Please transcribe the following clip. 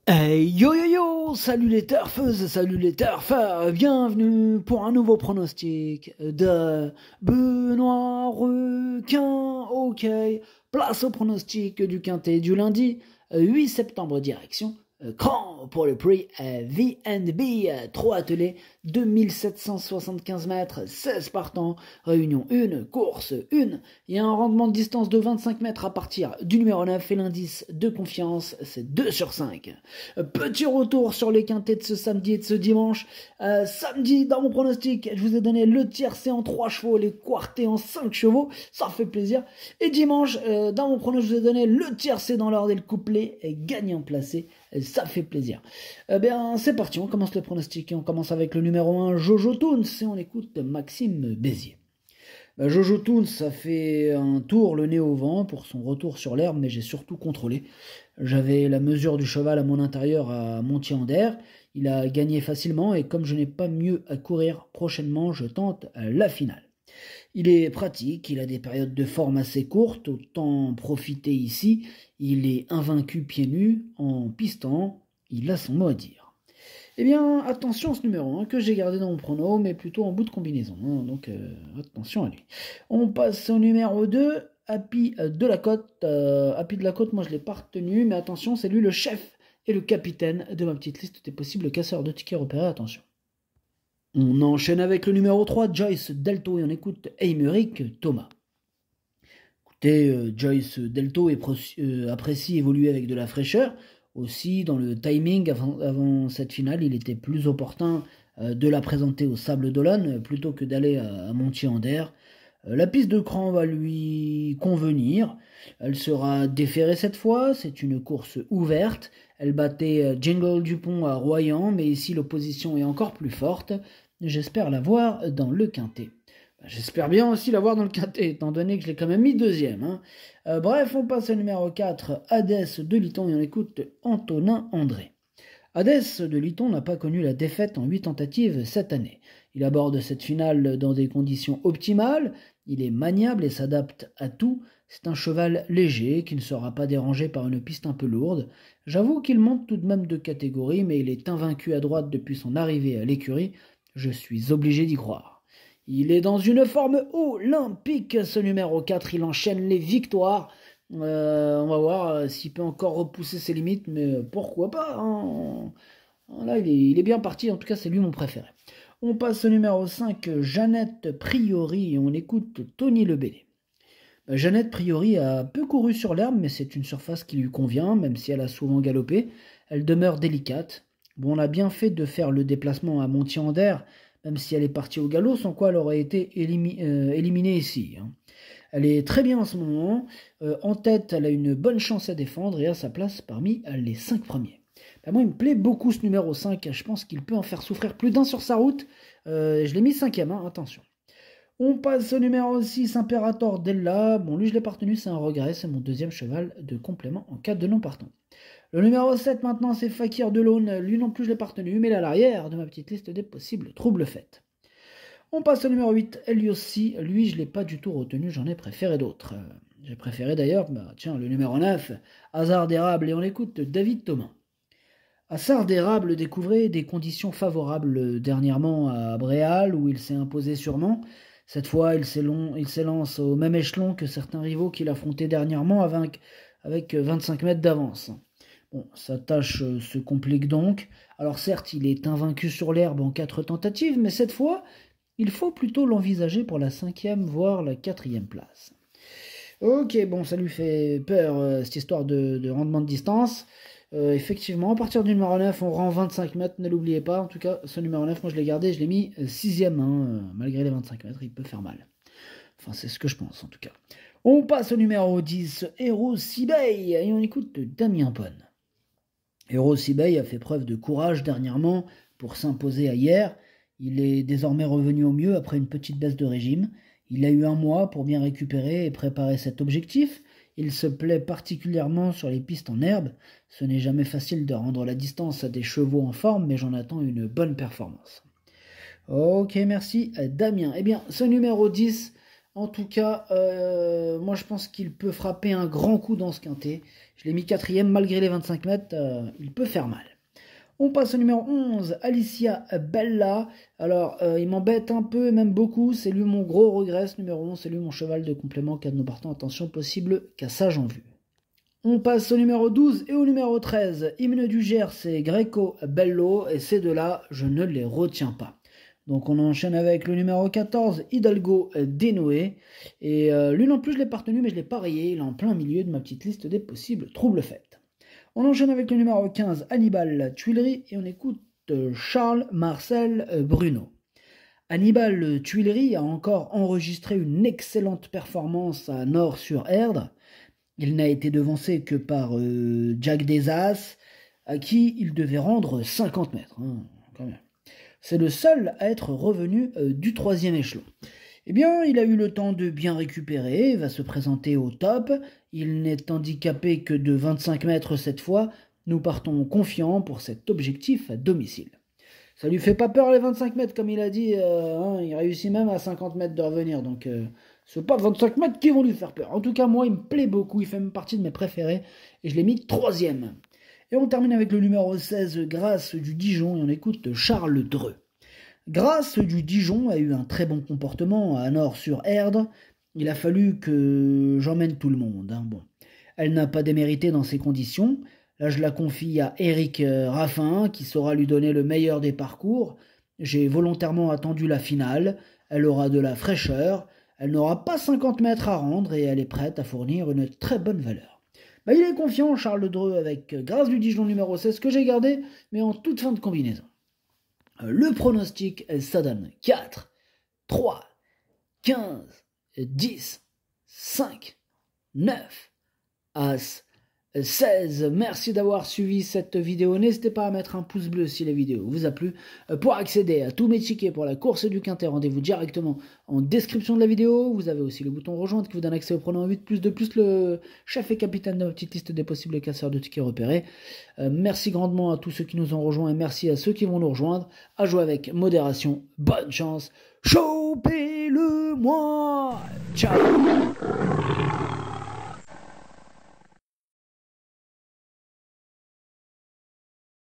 Hey yo yo yo, salut les turfeuses, salut les turfeurs, bienvenue pour un nouveau pronostic de Benoît Requin. Ok, place au pronostic du quintet du lundi 8 septembre direction Cran pour le prix V&B, 3 attelés, 2775 mètres, 16 partants, réunion 1, course 1, il y a un rendement de distance de 25 mètres à partir du numéro 9 et l'indice de confiance c'est 2 sur 5. Petit retour sur les quintets de ce samedi et de ce dimanche. Samedi, dans mon pronostic, je vous ai donné le tiercé en 3 chevaux, les quartés en 5 chevaux, ça fait plaisir. Et dimanche, dans mon pronostic, je vous ai donné le tiercé dans l'ordre et le couplet gagnant placé, ça fait plaisir. Bien, c'est parti, on commence le pronostic et on commence avec le numéro 1, Jojo Toons, et on écoute Maxime Bézier. Jojo Toons a fait un tour le nez au vent pour son retour sur l'herbe, mais j'ai surtout contrôlé. J'avais la mesure du cheval à mon intérieur à Montier-en-Der. Il a gagné facilement et comme je n'ai pas mieux à courir prochainement, je tente la finale. Il est pratique, il a des périodes de forme assez courtes, autant profiter ici. Il est invaincu pieds nus, en pistant, il a son mot à dire. Eh bien, attention à ce numéro 1 que j'ai gardé dans mon prono, mais plutôt en bout de combinaison. Donc, attention à lui. On passe au numéro 2, Happy de la Côte. Happy de la Côte, moi je ne l'ai pas retenu, mais attention, c'est lui le chef et le capitaine de ma petite liste des possibles casseurs de tickets repérés. Attention. On enchaîne avec le numéro 3, Joyce Delto, et on écoute Aymeric Thomas. Écoutez, Joyce Delto apprécie évoluer avec de la fraîcheur. Aussi, dans le timing, avant cette finale, il était plus opportun de la présenter au Sable d'Olonne plutôt que d'aller à Montier-en-Der. La piste de Cran va lui convenir. Elle sera déférée cette fois. C'est une course ouverte. Elle battait Jingle Dupont à Royan, mais ici l'opposition est encore plus forte. J'espère la voir dans le quintet. J'espère bien aussi l'avoir dans le quintet, étant donné que je l'ai quand même mis deuxième. Bref, on passe au numéro 4, Hadès de Liton, et on écoute Antonin André. Hadès de Liton n'a pas connu la défaite en 8 tentatives cette année. Il aborde cette finale dans des conditions optimales, il est maniable et s'adapte à tout. C'est un cheval léger qui ne sera pas dérangé par une piste un peu lourde. J'avoue qu'il monte tout de même de catégorie, mais il est invaincu à droite depuis son arrivée à l'écurie. Je suis obligé d'y croire. Il est dans une forme olympique, ce numéro 4, il enchaîne les victoires. On va voir s'il peut encore repousser ses limites, mais pourquoi pas. Là, il est bien parti, en tout cas c'est lui mon préféré. On passe au numéro 5, Jeannette Priori, et on écoute Tony Lebellé. Jeannette Priori a peu couru sur l'herbe, mais c'est une surface qui lui convient, même si elle a souvent galopé. Elle demeure délicate. Bon, on a bien fait de faire le déplacement à Montier-en-Der, même si elle est partie au galop, sans quoi elle aurait été éliminée ici. Elle est très bien en ce moment. En tête, elle a une bonne chance à défendre et à sa place parmi les 5 premiers. Moi, il me plaît beaucoup ce numéro 5. Je pense qu'il peut en faire souffrir plus d'un sur sa route. Je l'ai mis 5e, attention. On passe au numéro 6, Imperator Della. Bon, lui, je l'ai pas retenu, c'est un regret. C'est mon deuxième cheval de complément en cas de non partant. Le numéro 7 maintenant, c'est Fakir de l'Aune. Lui non plus, je l'ai pas retenu, mais il est à l'arrière de ma petite liste des possibles troubles faits. On passe au numéro 8, Eliossi. Lui, je l'ai pas du tout retenu, j'en ai préféré d'autres. J'ai préféré d'ailleurs, le numéro 9, Hasard d'érable, et on écoute David Thomas. Hasard d'érable découvrait des conditions favorables dernièrement à Bréal, où il s'est imposé sûrement. Cette fois, il s'élance au même échelon que certains rivaux qu'il affrontait dernièrement avec 25 mètres d'avance. Bon, sa tâche se complique donc. Alors certes, il est invaincu sur l'herbe en 4 tentatives, mais cette fois, il faut plutôt l'envisager pour la 5e, voire la 4e place. Ok, bon, ça lui fait peur, cette histoire de rendement de distance. Effectivement, à partir du numéro 9, on rend 25 mètres, ne l'oubliez pas. En tout cas, ce numéro 9, moi je l'ai gardé, je l'ai mis 6e, malgré les 25 mètres, il peut faire mal. Enfin, c'est ce que je pense en tout cas. On passe au numéro 10, Hero Sibey, et on écoute Damien Ponne. Hero Sibey a fait preuve de courage dernièrement pour s'imposer à hier. Il est désormais revenu au mieux après une petite baisse de régime. Il a eu un mois pour bien récupérer et préparer cet objectif. Il se plaît particulièrement sur les pistes en herbe. Ce n'est jamais facile de rendre la distance à des chevaux en forme, mais j'en attends une bonne performance. Ok, merci Damien. Eh bien, ce numéro 10, En tout cas, moi je pense qu'il peut frapper un grand coup dans ce quintet. Je l'ai mis quatrième, malgré les 25 mètres, il peut faire mal. On passe au numéro 11, Alicia Bella. Alors, il m'embête un peu, même beaucoup. C'est lui mon gros regret, ce numéro 11. C'est lui mon cheval de complément, cas de nos partants. Attention, possible cassage en vue. On passe au numéro 12 et au numéro 13. Hymne du Gers, c'est Greco Bello. Et ces deux-là, je ne les retiens pas. Donc on enchaîne avec le numéro 14, Hidalgo Dénoé. Et lui non plus, je l'ai pas retenu, mais je l'ai pas rayé. Il est en plein milieu de ma petite liste des possibles troubles faits. On enchaîne avec le numéro 15, Hannibal Tuileries, et on écoute Charles Marcel Bruno. Hannibal Tuileries a encore enregistré une excellente performance à Nord-sur-Erdre. Il n'a été devancé que par Jack Desas, à qui il devait rendre 50 mètres. Quand même. C'est le seul à être revenu du 3e échelon. Eh bien, il a eu le temps de bien récupérer, va se présenter au top. Il n'est handicapé que de 25 mètres cette fois. Nous partons confiants pour cet objectif à domicile. Ça lui fait pas peur les 25 mètres, comme il a dit. Il réussit même à 50 mètres de revenir. Donc, c'est pas 25 mètres qui vont lui faire peur. En tout cas, moi, il me plaît beaucoup. Il fait même partie de mes préférés. Et je l'ai mis 3e. Et on termine avec le numéro 16, Grâce du Dijon. Et on écoute Charles Dreux. Grâce du Dijon a eu un très bon comportement à Nord-sur-Erdre. Il a fallu que j'emmène tout le monde. Bon. Elle n'a pas démérité dans ces conditions. Là, je la confie à Eric Raffin, qui saura lui donner le meilleur des parcours. J'ai volontairement attendu la finale. Elle aura de la fraîcheur. Elle n'aura pas 50 mètres à rendre et elle est prête à fournir une très bonne valeur. Il est confiant, Charles Dreux, avec Grâce du Dijon numéro 16, que j'ai gardé, mais en toute fin de combinaison. Le pronostic, ça donne 4, 3, 15, 10, 5, 9, As, 16. Merci d'avoir suivi cette vidéo. N'hésitez pas à mettre un pouce bleu si la vidéo vous a plu. Pour accéder à tous mes tickets pour la course du Quintet, rendez-vous directement en description de la vidéo. Vous avez aussi le bouton rejoindre qui vous donne accès au pronom 8+, de plus le chef et capitaine de ma petite liste des possibles casseurs de tickets repérés. Merci grandement à tous ceux qui nous ont rejoints et merci à ceux qui vont nous rejoindre. À jouer avec modération. Bonne chance. Chopez-le-moi. Ciao.